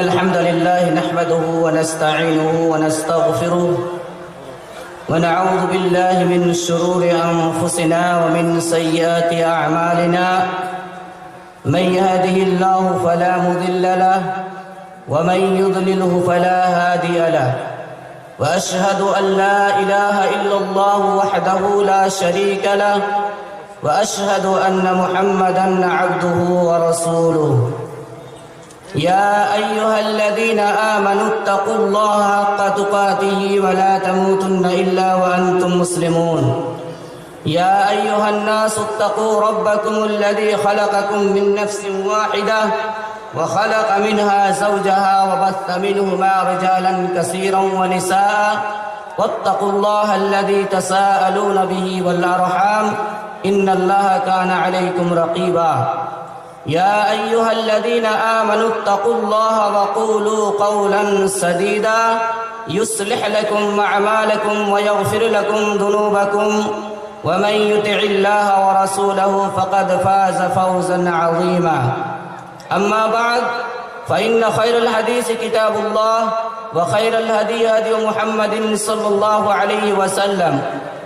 الحمد لله نحمده ونستعينه ونستغفره ونعوذ بالله من شرور أنفسنا ومن سيئات أعمالنا. من يهده الله فلا مضل له ومن يضلله فلا هادي له. وأشهد أن لا إله إلا الله وحده لا شريك له وأشهد أن محمدًا عبده ورسوله. يا أيها الذين آمنوا اتقوا الله حق تقاته ولا تموتن إلا وأنتم مسلمون. يا أيها الناس اتقوا ربكم الذي خلقكم من نفس واحدة وخلق منها زوجها وبث منهما رجالا كثيرا ونساء واتقوا الله الذي تساءلون به والأرحام إن الله كان عليكم رقيبا. يا أيها الذين آمنوا اتقوا الله وقولوا قولا سديدا يصلح لكم أعمالكم ويغفر لكم ذنوبكم ومن يطع الله ورسوله فقد فاز فوزا عظيما. أما بعد فإن خير الحديث كتاب الله وخير الهدي هدي محمد صلى الله عليه وسلم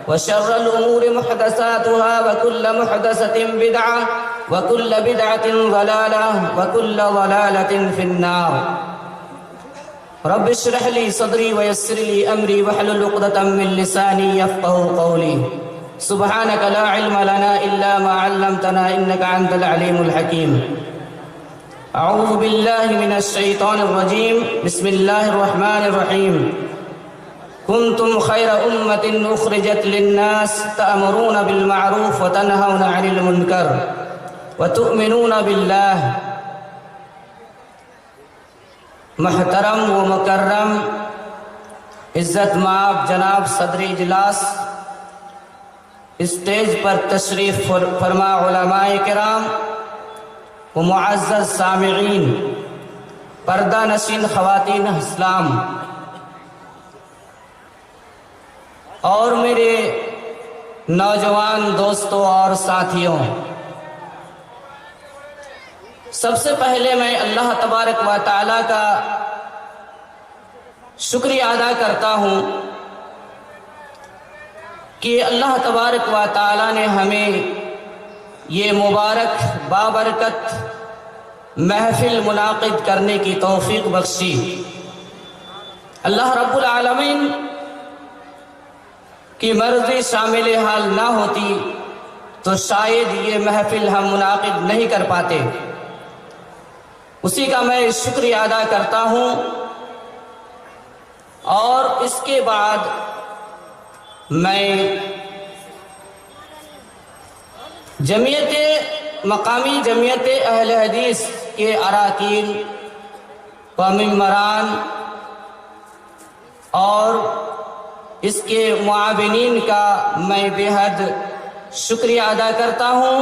وشر الأمور محدثاتها وكل محدثة بدعة وكل بدعة ضلالة وكل ضلالة في النار. رب اشرح لي صدري ويسر لي أمري واحلل عقدة من لساني يفقهوا قولي. سبحانك لا علم لنا إلا ما علمتنا إنك أنت العليم الحكيم. أعوذ بالله من الشيطان الرجيم. بسم الله الرحمن الرحيم. كنتم خير أمة أخرجت للناس تأمرون بالمعروف وتنهون عن المنكر وتؤمنون بالله. محترم و مکرم عزت مآب جناب صدر اجلاس، اسٹیج پر تشریف فرما علماء کرام و معزز سامعین، پردہ نشین خواتین اسلام اور میرے نوجوان دوستوں اور ساتھیوں، سب سے پہلے میں اللہ تبارک و تعالیٰ کا شکریہ ادا کرتا ہوں کہ اللہ تبارک و تعالیٰ نے ہمیں یہ مبارک بابرکت محفل منعقد کرنے کی توفیق بخشی. اللہ رب العالمین کی مرضی شامل حال نہ ہوتی تو شاید یہ محفل ہم منعقد نہیں کر پاتے. اسی کا میں شکریہ ادا کرتا ہوں. اور اس کے بعد میں مقامی جمعیت اہل حدیث کے اراکین و ممبران اور اس کے معاونین کا میں بے حد شکریہ ادا کرتا ہوں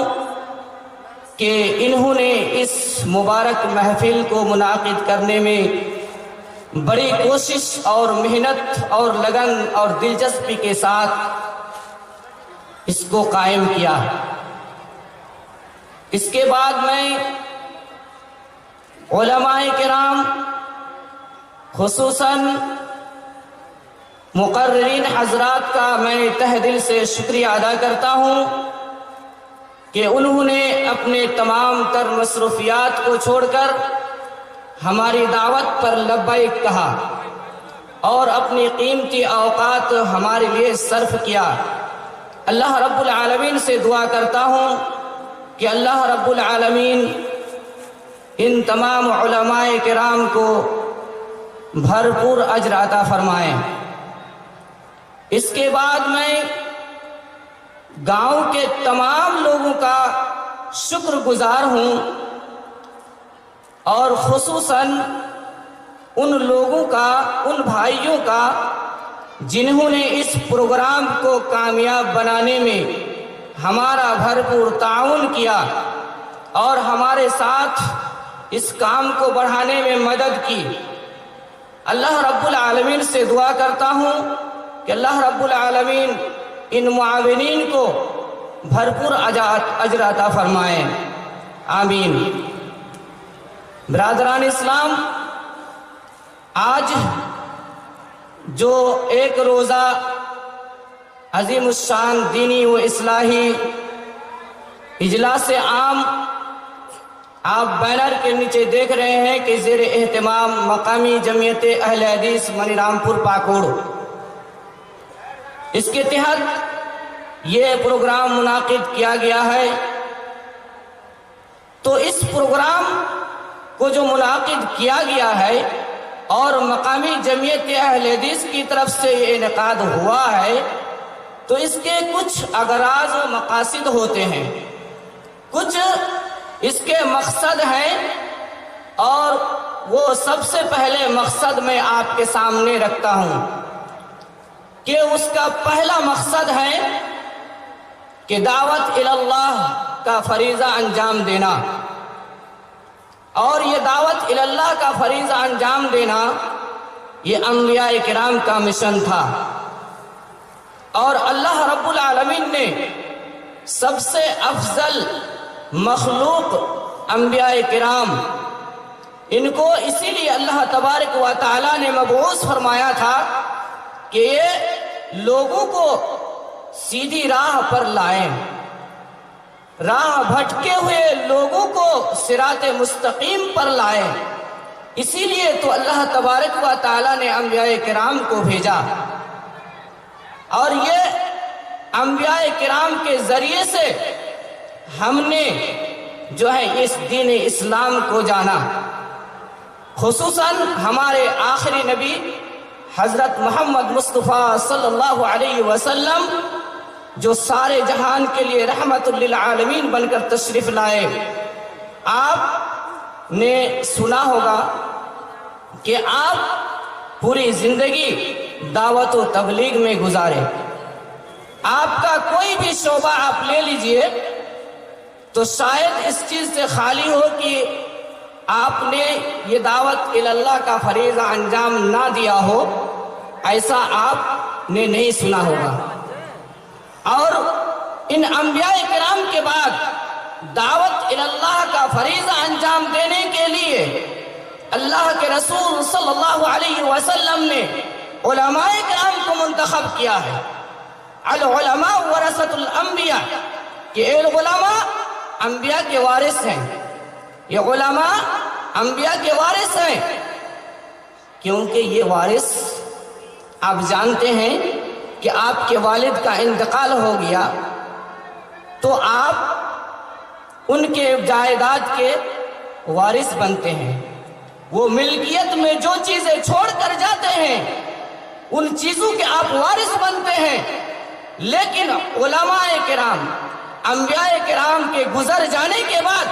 کہ انہوں نے اس مبارک محفل کو منعقد کرنے میں بڑی کوشش اور محنت اور لگن اور دلچسپی کے ساتھ اس کو قائم کیا. اس کے بعد میں علماء کرام خصوصاً مقررین حضرات کا میں تہ دل سے شکریہ ادا کرتا ہوں کہ انہوں نے اپنے تمام تر مصروفیات کو چھوڑ کر ہماری دعوت پر لبیک کہا اور اپنی قیمتی اوقات ہمارے لیے صرف کیا. اللہ رب العالمین سے دعا کرتا ہوں کہ اللہ رب العالمین ان تمام علماء کرام کو بھرپور اجر عطا فرمائیں. اس کے بعد میں گاؤں کے تمام لوگوں کا شکر گزار ہوں اور خصوصاً ان لوگوں کا، ان بھائیوں کا جنہوں نے اس پروگرام کو کامیاب بنانے میں ہمارا بھرپور تعاون کیا اور ہمارے ساتھ اس کام کو بڑھانے میں مدد کی. اللہ رب العالمین سے دعا کرتا ہوں کہ اللہ رب العالمین ان معاونین کو بھرپور اجر عطا فرمائیں. آمین. برادران اسلام، جو ایک روزہ عظیم الشان دینی و اصلاحی اجلاس عام آپ بینر کے نیچے دیکھ رہے ہیں کہ زیر اہتمام مقامی جمعیت اہل حدیث منی رامپور پاکوڑ، اس کے تحت یہ پروگرام منعقد کیا گیا ہے۔ تو اس پروگرام کو جو منعقد کیا گیا ہے اور مقامی جمعیت اہل حدیث کی طرف سے یہ انعقاد ہوا ہے، تو اس کے کچھ اغراض و مقاصد ہوتے ہیں، کچھ اس کے مقصد ہیں، اور وہ سب سے پہلے مقصد میں آپ کے سامنے رکھتا ہوں کہ اس کا پہلا مقصد ہے کہ دعوت اللہ کا فریضہ انجام دینا، اور یہ دعوت اللہ کا فریضہ انجام دینا یہ انبیاء کرام کا مشن تھا، اور اللہ رب العالمین نے سب سے افضل مخلوق انبیاء کرام، ان کو اسی لیے اللہ تبارک و تعالی نے مبعوث فرمایا تھا کہ یہ لوگوں کو سیدھی راہ پر لائیں، راہ بھٹکے ہوئے لوگوں کو صراط مستقیم پر لائیں۔ اسی لیے تو اللہ تبارک و تعالی نے انبیاء کرام کو بھیجا، اور یہ انبیاء کرام کے ذریعے سے ہم نے جو ہے اس دین اسلام کو جانا، خصوصاً ہمارے آخری نبی حضرت محمد مصطفیٰ صلی اللہ علیہ وسلم جو سارے جہان کے لیے رحمت للعالمین بن کر تشریف لائے۔ آپ نے سنا ہوگا کہ آپ پوری زندگی دعوت و تبلیغ میں گزارے، آپ کا کوئی بھی شعبہ آپ لے لیجئے تو شاید اس چیز سے خالی ہو کہ آپ نے یہ دعوت اللہ کا فریضہ انجام نہ دیا ہو، ایسا آپ نے نہیں سنا ہوگا۔ اور ان انبیاء کرام کے بعد دعوت اللہ کا فریضہ انجام دینے کے لیے اللہ کے رسول صلی اللہ علیہ وسلم نے علماء کرام کو منتخب کیا ہے۔ العلماء ورثۃ الانبیاء، کہ علماء انبیاء کے وارث ہیں، یہ علماء انبیاء کے وارث ہیں، کیونکہ یہ وارث آپ جانتے ہیں کہ آپ کے والد کا انتقال ہو گیا تو آپ ان کے جائیداد کے وارث بنتے ہیں، وہ ملکیت میں جو چیزیں چھوڑ کر جاتے ہیں ان چیزوں کے آپ وارث بنتے ہیں۔ لیکن علماء کرام، انبیاء کرام کے گزر جانے کے بعد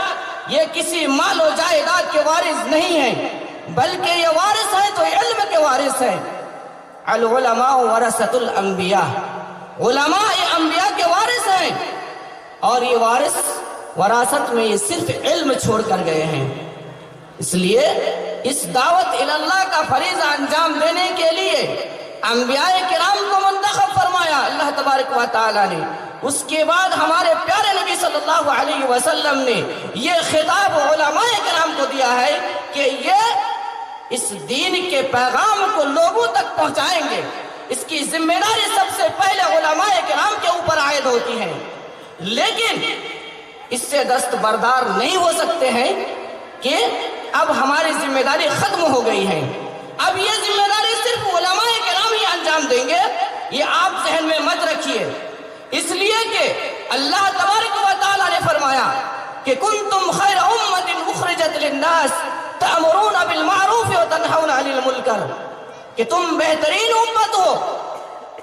یہ کسی مال و جائیداد کے وارث نہیں ہیں، بلکہ یہ وارث ہیں تو علم کے وارث ہیں۔ العلماء ورثۃ الانبیاء، علماء یہ انبیاء کے وارث ہیں، اور یہ وارث وراثت میں یہ صرف علم چھوڑ کر گئے ہیں۔ اس لیے اس دعوت اللہ کا فریضہ انجام دینے کے لیے انبیاء کرام کو منتخب فرمایا اللہ تبارک و تعالی نے۔ اس کے بعد ہمارے پیارے نبی صلی اللہ علیہ وسلم نے یہ خطاب علماء کرام کو دیا ہے کہ یہ اس دین کے پیغام کو لوگوں تک پہنچائیں گے، اس کی ذمہ داری سب سے پہلے علماء کرام کے اوپر عائد ہوتی ہے، لیکن اس سے دستبردار نہیں ہو سکتے ہیں کہ اب ہماری ذمہ داری ختم ہو گئی ہے، اب یہ ذمہ داری صرف علماء کرام ہی انجام دیں گے، یہ آپ ذہن میں مت رکھیے، اس لیے کہ اللہ تبارک و تعالی نے فرمایا کہ کنتم خیر امت مخرجت للناس تأمرون بالمعروف وتنہون عن المنکر، کہ تم بہترین امت ہو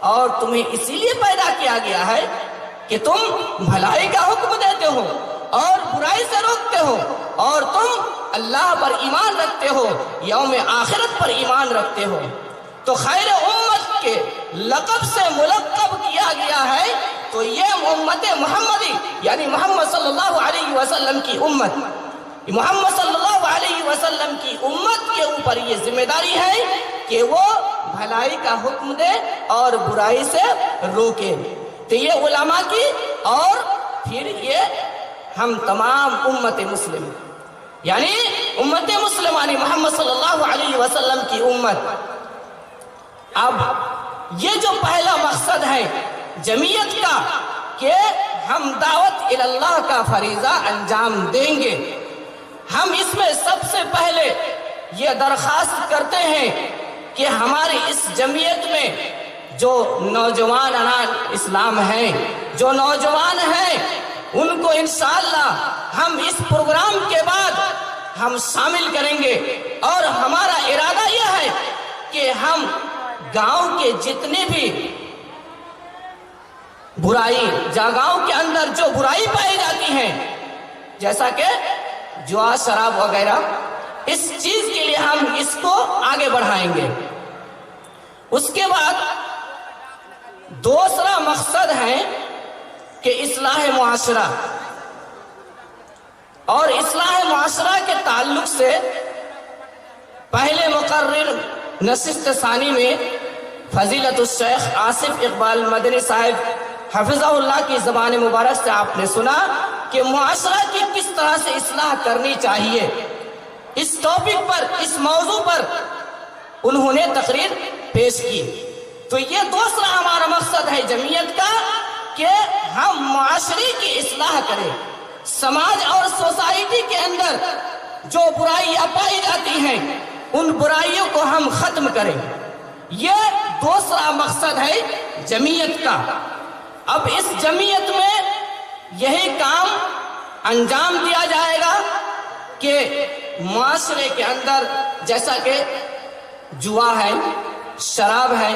اور تمہیں اسی لیے پیدا کیا گیا ہے کہ تم بھلائی کا حکم دیتے ہو اور برائی سے روکتے ہو، اور تم اللہ پر ایمان رکھتے ہو، یوم آخرت پر ایمان رکھتے ہو۔ تو خیر امت کے لقب سے ملقب کیا گیا ہے، تو یہ امت محمدی یعنی محمد صلی اللہ علیہ وسلم کی امت، محمد صلی اللہ علیہ وسلم کی امت کے اوپر یہ ذمہ داری ہے کہ وہ بھلائی کا حکم دے اور برائی سے روکے۔ تو یہ علماء کی، اور پھر یہ ہم تمام امت مسلم یعنی امت مسلمانی محمد صلی اللہ علیہ وسلم کی امت، اب یہ جو پہلا مقصد ہے جمعیت کا کہ ہم دعوت اللہ کا فریضہ انجام دیں گے، ہم اس میں سب سے پہلے یہ درخواست کرتے ہیں کہ ہماری اس جمعیت میں جو نوجوان اسلام ہیں، جو نوجوان ہیں، ان کو انشاءاللہ ہم اس پروگرام کے بعد ہم شامل کریں گے، اور ہمارا ارادہ یہ ہے کہ ہم گاؤں کے جتنے بھی برائی، گاؤں کے اندر جو برائی پائی جاتی ہیں، جیسا کہ جوا شراب وغیرہ، اس چیز کے لیے ہم اس کو آگے بڑھائیں گے۔ اس کے بعد دوسرا مقصد ہے کہ اصلاح معاشرہ، اور اصلاح معاشرہ کے تعلق سے پہلے مقرر نشست ثانی میں فضیلت الشیخ آصف اقبال مدنی صاحب حفظہ اللہ کی زبان مبارک سے آپ نے سنا کہ معاشرہ کی کس طرح سے اصلاح کرنی چاہیے۔ اس ٹاپک پر، اس موضوع پر انہوں نے تقریر پیش کی۔ تو یہ دوسرا ہمارا مقصد ہے جمعیت کا کہ ہم معاشرے کی اصلاح کریں، سماج اور سوسائٹی کے اندر جو برائیاں پائی جاتی ہیں ان برائیوں کو ہم ختم کریں۔ یہ دوسرا مقصد ہے جمعیت کا۔ اب اس جمعیت میں یہی کام انجام دیا جائے گا کہ معاشرے کے اندر جیسا کہ جوا ہے، شراب ہے،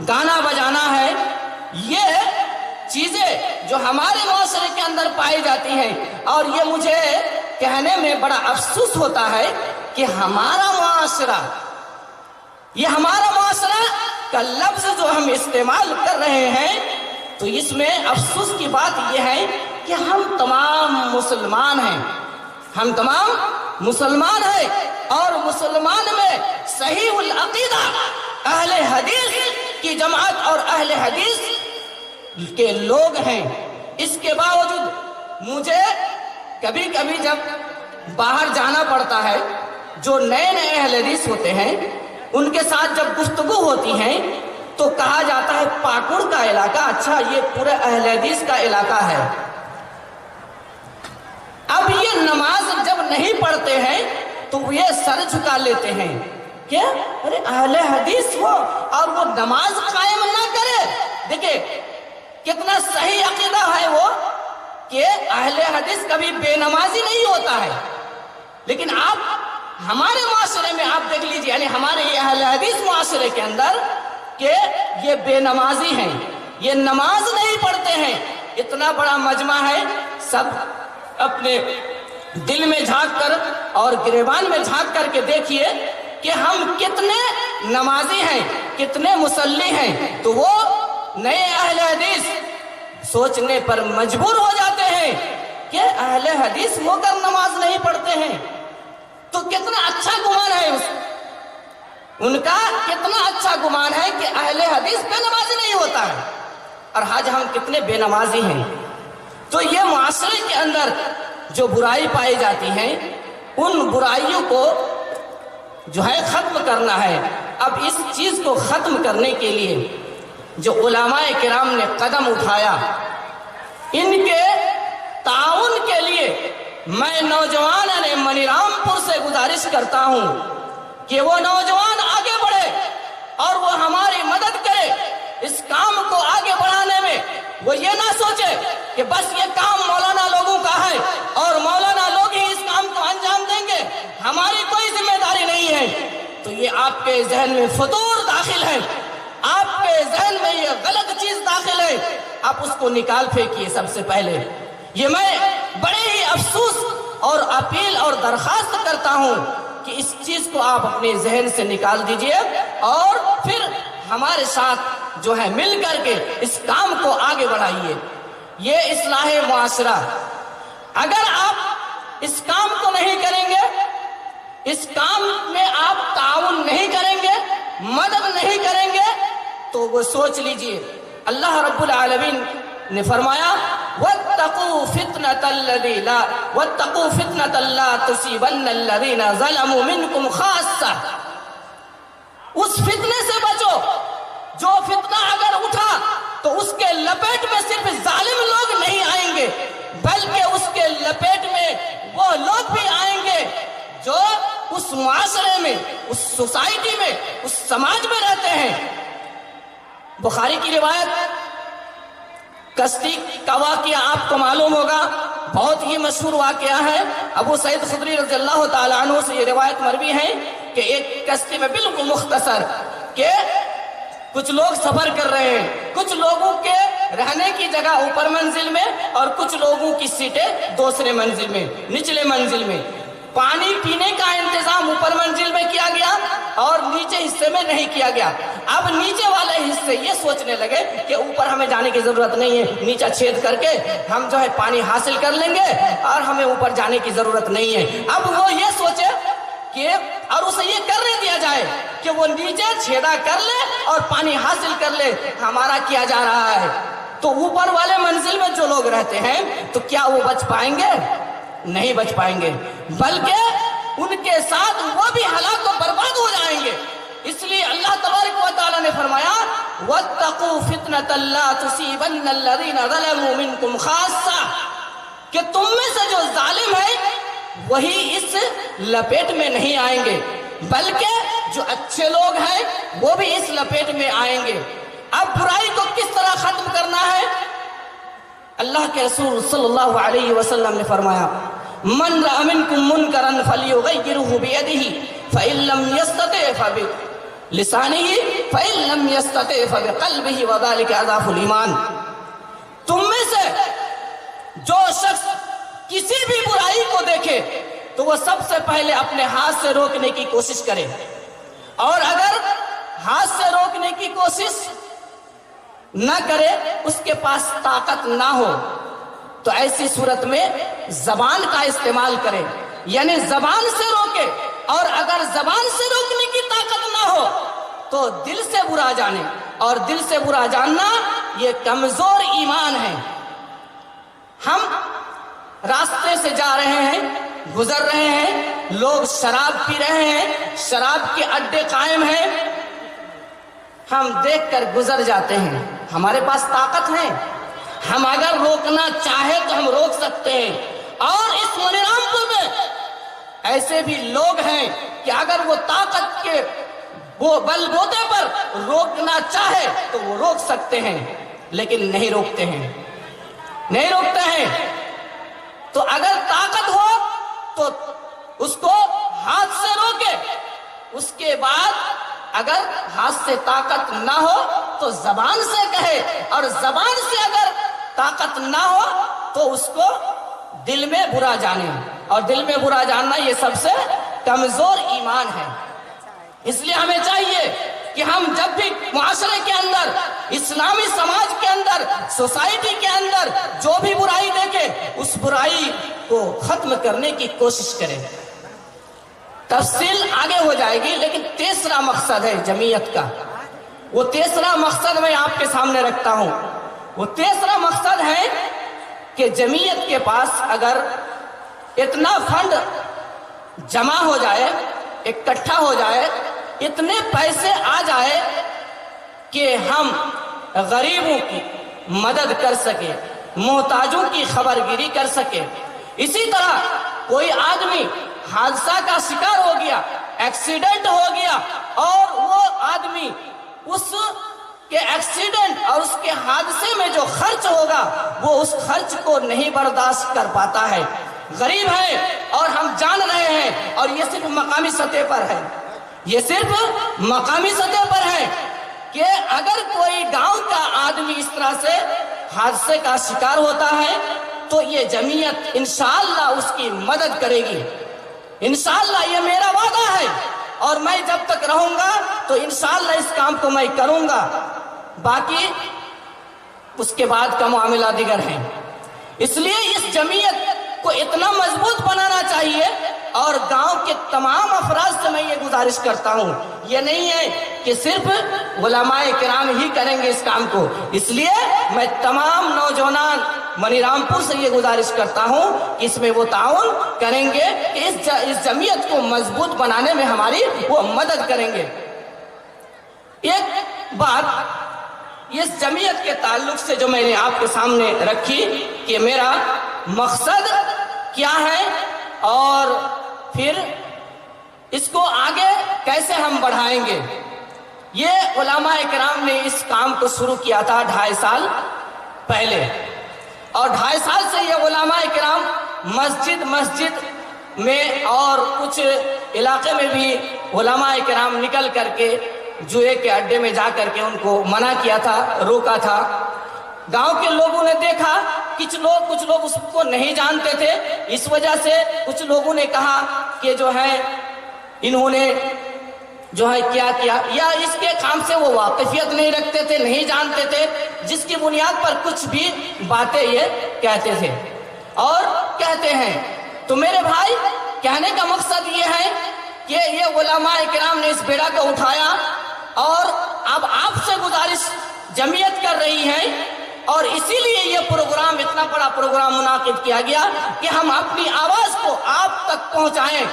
گانا بجانا ہے، یہ چیزیں جو ہمارے معاشرے کے اندر پائی جاتی ہیں، اور یہ مجھے کہنے میں بڑا افسوس ہوتا ہے کہ ہمارا معاشرہ، یہ ہمارا معاشرہ کا لفظ جو ہم استعمال کر رہے ہیں، تو اس میں افسوس کی بات یہ ہے کہ ہم تمام مسلمان ہیں، ہم تمام مسلمان ہیں، اور مسلمان میں صحیح العقیدہ اہل حدیث کی جماعت اور اہل حدیث کے لوگ ہیں۔ اس کے باوجود مجھے کبھی کبھی جب باہر جانا پڑتا ہے، جو نئے نئے اہل حدیث ہوتے ہیں ان کے ساتھ جب گفتگو ہوتی ہیں تو کہا جاتا ہے پاکڑ کا علاقہ، اچھا یہ پورے اہل حدیث کا علاقہ ہے۔ اب یہ نماز جب نہیں پڑھتے ہیں تو یہ سر جھکا لیتے ہیں کہ ارے اہل حدیث ہو اور وہ نماز قائم نہ کرے۔ دیکھیں کتنا صحیح عقیدہ ہے وہ کہ اہل حدیث کبھی بے نمازی نہیں ہوتا ہے، لیکن آپ ہمارے معاشرے میں آپ دیکھ لیجئے، یعنی ہمارے یہ اہل حدیث معاشرے کے اندر کہ یہ بے نمازی ہیں، یہ نماز نہیں پڑھتے ہیں۔ اتنا بڑا مجمع ہے، سب اپنے دل میں جھانک کر اور گریبان میں جھانک کر کے دیکھیے کہ ہم کتنے نمازی ہیں، کتنے مصلی ہیں، تو وہ نئے اہل حدیث سوچنے پر مجبور ہو جاتے ہیں کہ اہل حدیث ہو کر نماز نہیں پڑھتے ہیں، تو کتنا اچھا گمان ہے ان کا، کتنا اچھا گمان ہے کہ اہل حدیث بے نمازی نہیں ہوتا ہے، اور آج ہم کتنے بے نمازی ہیں۔ تو یہ معاشرے کے اندر جو برائی پائی جاتی ہیں ان برائیوں کو جو ہے ختم کرنا ہے۔ اب اس چیز کو ختم کرنے کے لیے جو علماء کرام نے قدم اٹھایا، ان کے تعاون کے لیے میں نوجوان منی رام پور سے گزارش کرتا ہوں کہ وہ نوجوان آگے بڑھے اور وہ ہماری مدد کرے اس کام کو آگے بڑھانے میں۔ وہ یہ نہ سوچے کہ بس یہ کام مولانا لوگوں کا ہے اور مولانا لوگ ہی اس کام کو انجام دیں گے، ہماری کوئی ذمہ داری نہیں ہے۔ تو یہ آپ کے ذہن میں فطور داخل ہے، آپ کے ذہن میں یہ غلط چیز داخل ہے، آپ اس کو نکال پھینکیے۔ سب سے پہلے یہ میں بڑے ہی افسوس اور اپیل اور درخواست کرتا ہوں کہ اس چیز کو آپ اپنے ذہن سے نکال دیجئے، اور پھر ہمارے ساتھ جو ہے مل کر کے اس کام کو آگے بڑھائیے۔ یہ اصلاح معاشرہ، اگر آپ اس کام کو نہیں کریں گے، اس کام میں آپ تعاون نہیں کریں گے، مدد نہیں کریں گے، تو وہ سوچ لیجئے اللہ رب العالمین نے فرمایا وَاتَّقُوا فِتْنَةً لَا تُصِيبَنَّ الَّذِينَ ظَلَمُوا مِنْكُمْ خَاصَّةً۔ اس فتنے سے بچو جو فتنہ اگر اٹھا تو اس کے لپیٹ میں صرف ظالم لوگ نہیں آئیں گے، بلکہ اس کے لپیٹ میں وہ لوگ بھی آئیں گے جو اس معاشرے میں، اس سوسائٹی میں، اس سماج میں رہتے ہیں۔ بخاری کی روایت کشتی کا واقعہ آپ کو معلوم ہوگا، بہت ہی مشہور واقعہ ہے۔ ابو سعید خدری رضی اللہ تعالیٰ عنہ سے یہ روایت مروی ہے کہ ایک کشتی میں بالکل مختصر کہ کچھ لوگ سفر کر رہے ہیں، کچھ لوگوں کے رہنے کی جگہ اوپر منزل میں اور کچھ لوگوں کی سیٹیں دوسرے منزل میں، نچلے منزل میں۔ پانی پینے کا انتظام اوپر منزل میں کیا گیا اور نیچے حصے میں نہیں کیا گیا۔ اب نیچے والے حصے یہ سوچنے لگے کہ اوپر ہمیں جانے کی ضرورت نہیں ہے، نیچے چھید کر کے ہم جو ہے پانی حاصل کر لیں گے اور ہمیں اوپر جانے کی ضرورت نہیں ہے۔ اب وہ یہ سوچے کہ اور اسے یہ کرنے دیا جائے کہ وہ نیچے چھیدا کر لے اور پانی حاصل کر لے، ہمارا کیا جا رہا ہے۔ تو اوپر والے منزل میں جو لوگ رہتے ہیں تو کیا وہ بچ پائیں گے؟ نہیں بچ پائیں گے، بلکہ ان کے ساتھ وہ بھی ہلاک و برباد ہو جائیں گے۔ اس لیے اللہ تبارک و تعالیٰ نے فرمایا وَاتَّقُوا فِتْنَةً لَا تُصِيبَنَّ الَّذِينَ ظَلَمُوا مِنْكُمْ خَاصَّةً، کہ تم میں سے جو ظالم ہے وہی اس لپیٹ میں نہیں آئیں گے، بلکہ جو اچھے لوگ ہیں وہ بھی اس لپیٹ میں آئیں گے۔ اب برائی کو کس طرح ختم کرنا ہے؟ اللہ کے رسول صلی اللہ علیہ وسلم نے فرمایا من رأى منكم منكرا فليغيره بيده فإن لم يستطع فبلسانه فإن لم يستطع فبقلبه وذلك أضعف الإيمان۔ تم میں سے جو شخص کسی بھی برائی کو دیکھے تو وہ سب سے پہلے اپنے ہاتھ سے روکنے کی کوشش کرے، اور اگر ہاتھ سے روکنے کی کوشش نہ کرے، اس کے پاس طاقت نہ ہو، تو ایسی صورت میں زبان کا استعمال کرے، یعنی زبان سے روکے، اور اگر زبان سے روکنے کی طاقت نہ ہو تو دل سے برا جانے، اور دل سے برا جاننا یہ کمزور ایمان ہے۔ ہم راستے سے جا رہے ہیں، گزر رہے ہیں، لوگ شراب پی رہے ہیں، شراب کے اڈے قائم ہیں، ہم دیکھ کر گزر جاتے ہیں، ہمارے پاس طاقت ہے، ہم اگر روکنا چاہے تو ہم روک سکتے ہیں۔ اور اس منی رام پور میں ایسے بھی لوگ ہیں کہ اگر وہ طاقت کے وہ بل بوتے پر روکنا چاہے تو وہ روک سکتے ہیں، لیکن نہیں روکتے ہیں، نہیں روکتے ہیں۔ تو اگر طاقت ہو تو اس کو ہاتھ سے روکے، اس کے بعد اگر ہاتھ سے طاقت نہ ہو تو زبان سے کہے، اور زبان سے اگر طاقت نہ ہو تو اس کو دل میں برا جانے، اور دل میں برا جاننا یہ سب سے کمزور ایمان ہے۔ اس لیے ہمیں چاہیے کہ ہم جب بھی معاشرے کے اندر، اسلامی سماج کے اندر، سوسائٹی کے اندر جو بھی برائی دیکھے اس برائی کو ختم کرنے کی کوشش کریں۔ تفصیل آگے ہو جائے گی، لیکن تیسرا مقصد ہے جمعیت کا، وہ تیسرا مقصد میں آپ کے سامنے رکھتا ہوں۔ وہ تیسرا مقصد ہے کہ جمعیت کے پاس اگر اتنا فنڈ جمع ہو جائے، اکٹھا ہو جائے، اتنے پیسے آ جائے کہ ہم غریبوں کی مدد کر سکے، محتاجوں کی خبر گیری کر سکے۔ اسی طرح کوئی آدمی حادثہ کا شکار ہو گیا، ایکسیڈنٹ ہو گیا، اور وہ آدمی اس کے ایکسیڈنٹ اور اس کے حادثے میں جو خرچ ہوگا وہ اس خرچ کو نہیں برداشت کر پاتا ہے، غریب ہے، اور ہم جان رہے ہیں، اور یہ صرف مقامی سطح پر ہے، یہ صرف مقامی سطح پر ہے کہ اگر کوئی گاؤں کا آدمی اس طرح سے حادثے کا شکار ہوتا ہے تو یہ جمعیت انشاءاللہ اس کی مدد کرے گی، انشاءاللہ یہ میرا وعدہ ہے، اور میں جب تک رہوں گا تو انشاءاللہ اس کام کو میں کروں گا۔ باقی اس کے بعد کا معاملہ دیگر ہے۔ اس لیے اس جمعیت کو اتنا مضبوط بنانا چاہیے، اور گاؤں کے تمام افراد سے میں یہ گزارش کرتا ہوں، یہ نہیں ہے کہ صرف علماء کرام ہی کریں گے اس کام کو، اس لیے میں تمام نوجوان منی رام پور سے یہ گزارش کرتا ہوں کہ اس میں وہ تعاون کریں گے کہ اس جمعیت کو مضبوط بنانے میں ہماری وہ مدد کریں گے۔ ایک بات اس جمعیت کے تعلق سے جو میں نے آپ کے سامنے رکھی کہ میرا مقصد کیا ہے اور پھر اس کو آگے کیسے ہم بڑھائیں گے. یہ علماء کرام نے اس کام کو شروع کیا تھا 2.5 سال پہلے، اور 2.5 سال سے یہ علماء کرام مسجد میں اور کچھ علاقے میں بھی علماء کرام نکل کر کے جوئے کے اڈے میں جا کر کے ان کو منع کیا تھا، روکا تھا. گاؤں کے لوگوں نے دیکھا، کچھ لوگ اس کو نہیں جانتے تھے، اس وجہ سے کچھ لوگوں نے کہا کہ جو ہے انہوں نے جو ہے کیا یا اس کے کام سے وہ واقفیت نہیں رکھتے تھے، نہیں جانتے تھے، جس کی بنیاد پر کچھ بھی باتیں یہ کہتے تھے اور کہتے ہیں. تو میرے بھائی، کہنے کا مقصد یہ ہے کہ یہ علماء کرام نے اس بیڑا کو اٹھایا اور اب آپ سے گزارش جمعیت کر رہی ہے، اور اسی لیے یہ پروگرام، اتنا بڑا پروگرام منعقد کیا گیا کہ ہم اپنی آواز کو آپ تک پہنچائیں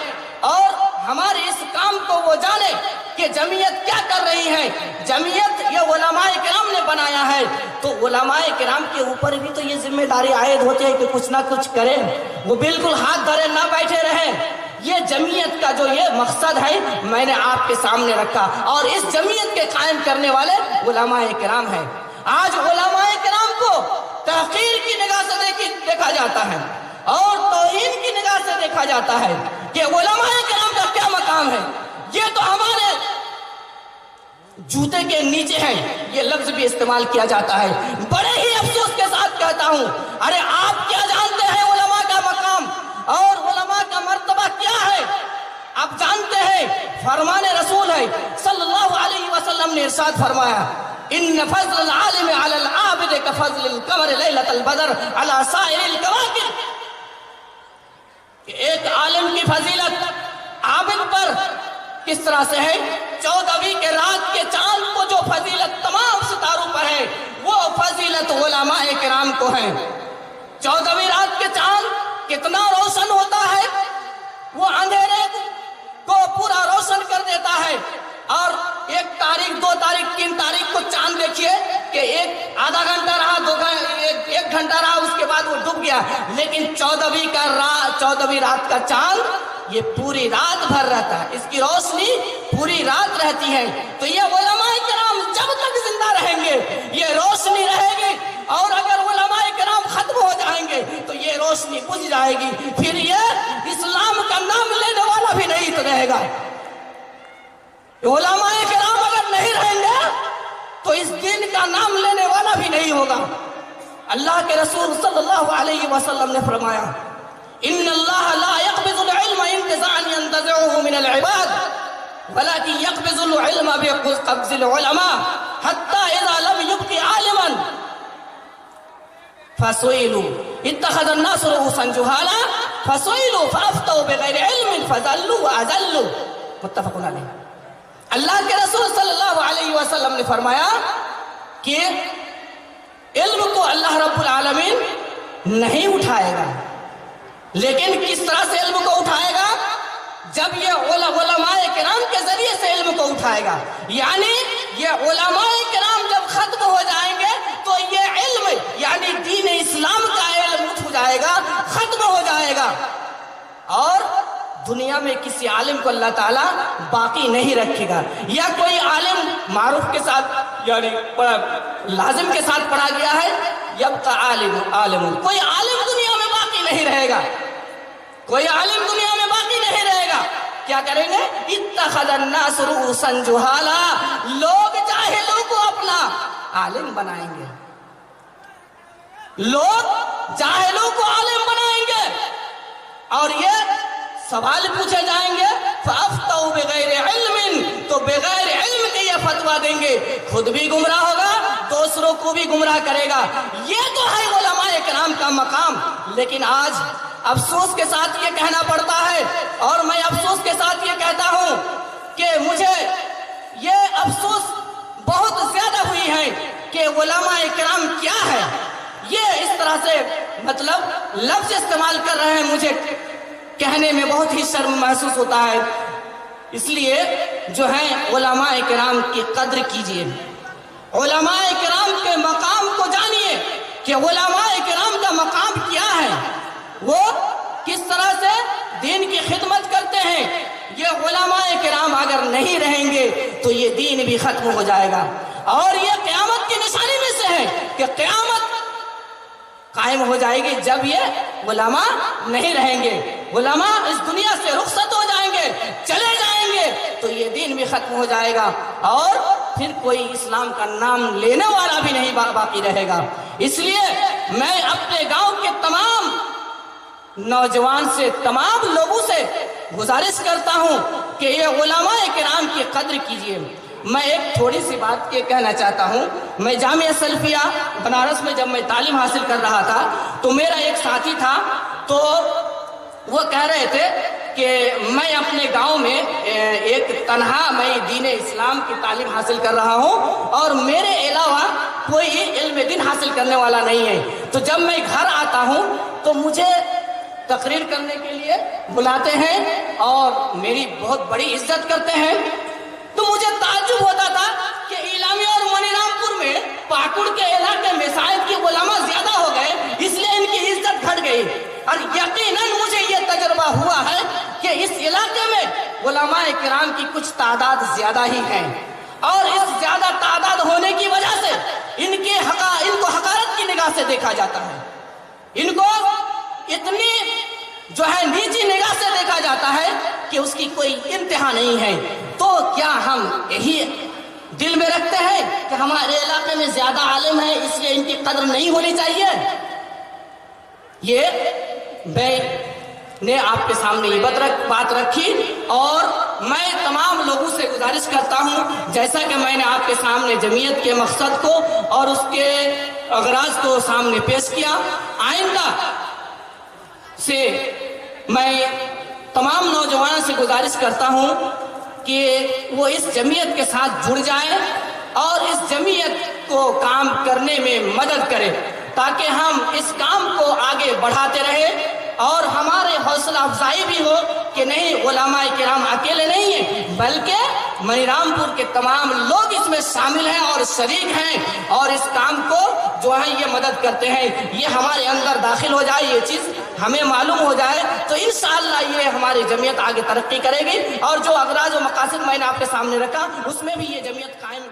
اور ہمارے اس کام کو وہ جانے کہ جمعیت کیا کر رہی ہے. جمعیت یہ علماء کرام نے بنایا ہے، تو علماء کرام کے اوپر بھی تو یہ ذمہ داری عائد ہوتی ہے کہ کچھ نہ کچھ کریں، وہ بالکل ہاتھ دھرے نہ بیٹھے رہیں. یہ جمعیت کا جو یہ مقصد ہے میں نے آپ کے سامنے رکھا، اور اس جمعیت کے قائم کرنے والے علماء کرام ہیں. آج علماء کرام کو تحقیر کی نگاہ سے دیکھا جاتا ہے اور توہین کی نگاہ سے دیکھا جاتا ہے کہ علماء کرام کا کیا مقام ہے. یہ تو ہمارے جوتے کے نیچے ہیں، یہ لفظ بھی استعمال کیا جاتا ہے. بڑے ہی افسوس کے ساتھ کہتا ہوں، ارے آپ کیا جانتے ہیں علماء کا مقام اور علماء کا مرتبہ کیا ہے؟ آپ جانتے ہیں فرمان رسول ہے صلی اللہ علیہ وسلم نے ارشاد فرمایا، ان فضل العالم علی العابد کفضل القمر لیلۃ البدر علی سائر الکواکب. کہ ایک عالم کی فضیلت عابد پر کس طرح سے ہے؟ 14ویں کے رات کے چاند کو جو فضیلت تمام ستاروں پر ہے، وہ فضیلت علماء کرام کو ہے. 14ویں رات کے چاند کتنا روشن ہوتا ہے، وہ اندھیرے کو پورا روشن کر دیتا ہے. اور 1 تاریخ 2 تاریخ 3 تاریخ کو چاند دیکھیے کہ ایک آدھا گھنٹہ رہا، 1 گھنٹہ رہا، اس کے بعد وہ ڈوب گیا. لیکن 14ویں رات کا چاند یہ پوری رات بھر رہتا ہے، اس کی روشنی پوری رات رہتی ہے. تو یہ علماء کرام جب تک زندہ رہیں گے یہ روشنی رہے گی، اور اگر علماء کرام ختم ہو جائیں گے تو یہ روشنی بجھ جائے گی، پھر یہ اسلام کا نام لینے والا بھی نہیں تو رہے گا. علماء کرام اگر نہیں رہیں گے تو اس دین کا نام لینے والا بھی نہیں ہوگا. اللہ کے رسول صلی اللہ علیہ وسلم نے فرمایا، ان اللہ لا يقبض العلم انتزاعا ينتزعه من العباد ولكن يقبض العلم بقبض العلماء حتى اذا لم يبق عالما فسئلوا اتخذ الناس رؤوسا جهالا فسئلوا فافتوا بغير علم فضلوا واضلوا. متفق علیہ. اللہ کے رسول صلی اللہ علیہ وسلم نے فرمایا کہ علم کو اللہ رب العالمین نہیں اٹھائے گا، لیکن کس طرح سے علم کو اٹھائے گا؟ جب یہ علماء کرام کے ذریعے سے علم کو اٹھائے گا. یعنی یہ علماء کرام جب ختم ہو جائیں گے تو یہ علم یعنی دین اسلام کا علم اٹھ جائے گا، ختم ہو جائے گا، اور دنیا میں کسی عالم کو اللہ تعالیٰ باقی نہیں رکھے گا. یا کوئی عالم معروف کے ساتھ یعنی لازم کے ساتھ پڑھا گیا ہے، یبقى عالم، کوئی عالم دنیا میں باقی نہیں رہے گا، کوئی عالم دنیا میں باقی نہیں رہے گا. کیا کریں گے؟ اتخذ الناس رؤوسا جہالا، لوگ جاہلوں کو اپنا عالم بنائیں گے، لوگ جاہلوں کو عالم بنائیں گے، اور یہ سوال پوچھے جائیں گے فافتوا بغیر علم، تو بغیر علم کے یہ فتویٰ دیں گے، خود بھی گمراہ ہوگا، دوسروں کو بھی گمراہ کرے گا. یہ تو ہے علماء کرام کا مقام. لیکن آج افسوس کے ساتھ یہ کہنا پڑتا ہے، اور میں افسوس کے ساتھ یہ کہتا ہوں کہ مجھے یہ افسوس بہت زیادہ ہوئی ہے کہ علماء کرام کیا ہے. یہ اس طرح سے مطلب لفظ استعمال کر رہے ہیں، مجھے کہنے میں بہت ہی شرم محسوس ہوتا ہے. اس لیے جو ہے علماء کرام کی قدر کیجئے، علماء کرام کے مقام کو جانیے کہ علماء کرام کا مقام کیا ہے، وہ کس طرح سے دین کی خدمت کرتے ہیں۔ یہ علماء کرام اگر نہیں رہیں گے تو یہ دین بھی ختم ہو جائے گا، اور یہ قیامت کی نشانی میں سے ہے کہ قیامت قائم ہو جائے گی جب یہ علماء نہیں رہیں گے۔ علماء اس دنیا سے رخصت ہو جائیں گے، چلے جائیں گے، تو یہ دین بھی ختم ہو جائے گا، اور پھر کوئی اسلام کا نام لینے والا بھی نہیں باقی رہے گا۔ اس لیے میں اپنے گاؤں کے تمام نوجوان سے، تمام لوگوں سے گزارش کرتا ہوں کہ یہ علماء کرام کی قدر کیجیے۔ میں ایک تھوڑی سی بات یہ کہنا چاہتا ہوں۔ میں جامعہ سلفیہ بنارس میں جب میں تعلیم حاصل کر رہا تھا تو میرا ایک ساتھی تھا، تو وہ کہہ رہے تھے کہ میں اپنے گاؤں میں ایک تنہا میں دین اسلام کی تعلیم حاصل کر رہا ہوں، اور میرے علاوہ کوئی علم دین حاصل کرنے والا نہیں ہے۔ تو جب میں گھر آتا ہوں تو مجھے تقریر کرنے کے لیے بلاتے ہیں اور میری بہت بڑی عزت کرتے ہیں۔ تو مجھے تعجب ہوتا تھا کہ اعلامیہ اور منی رام پور میں پاکڑ کے علاقے میں شاید کہ علماء زیادہ ہو گئے، اس لیے ان کی عزت گھٹ گئی، اور یقیناً مجھے یہ تجربہ ہوا ہے کہ اس علاقے میں علماء کرام کی کچھ تعداد زیادہ ہی ہے، اور اس زیادہ تعداد ہونے کی وجہ سے ان کو حقارت کی نگاہ سے دیکھا جاتا ہے، ان کو اتنی جو ہے نیچی نگاہ سے دیکھا جاتا ہے کہ اس کی کوئی انتہا نہیں ہے۔ تو کیا ہم یہی دل میں رکھتے ہیں کہ ہمارے علاقے میں زیادہ عالم ہیں اس لیے ان کی قدر نہیں ہونی چاہیے؟ یہ میں نے آپ کے سامنے یہ بات رکھی، اور میں تمام لوگوں سے گزارش کرتا ہوں، جیسا کہ میں نے آپ کے سامنے جمعیت کے مقصد کو اور اس کے اغراض کو سامنے پیش کیا، آئندہ سے میں تمام نوجوانوں سے گزارش کرتا ہوں کہ وہ اس جمعیت کے ساتھ جڑ جائیں اور اس جمعیت کو کام کرنے میں مدد کریں، تاکہ ہم اس کام کو آگے بڑھاتے رہیں، اور ہمارے حوصلہ افزائی بھی ہو کہ نہیں، علماء کرام اکیلے نہیں ہیں، بلکہ منی رام پور کے تمام لوگ اس میں شامل ہیں اور شریک ہیں، اور اس کام کو جو ہے یہ مدد کرتے ہیں۔ یہ ہمارے اندر داخل ہو جائے، یہ چیز ہمیں معلوم ہو جائے، تو انشاءاللہ یہ ہماری جمعیت آگے ترقی کرے گی، اور جو اغراض و مقاصد میں نے آپ کے سامنے رکھا اس میں بھی یہ جمعیت قائم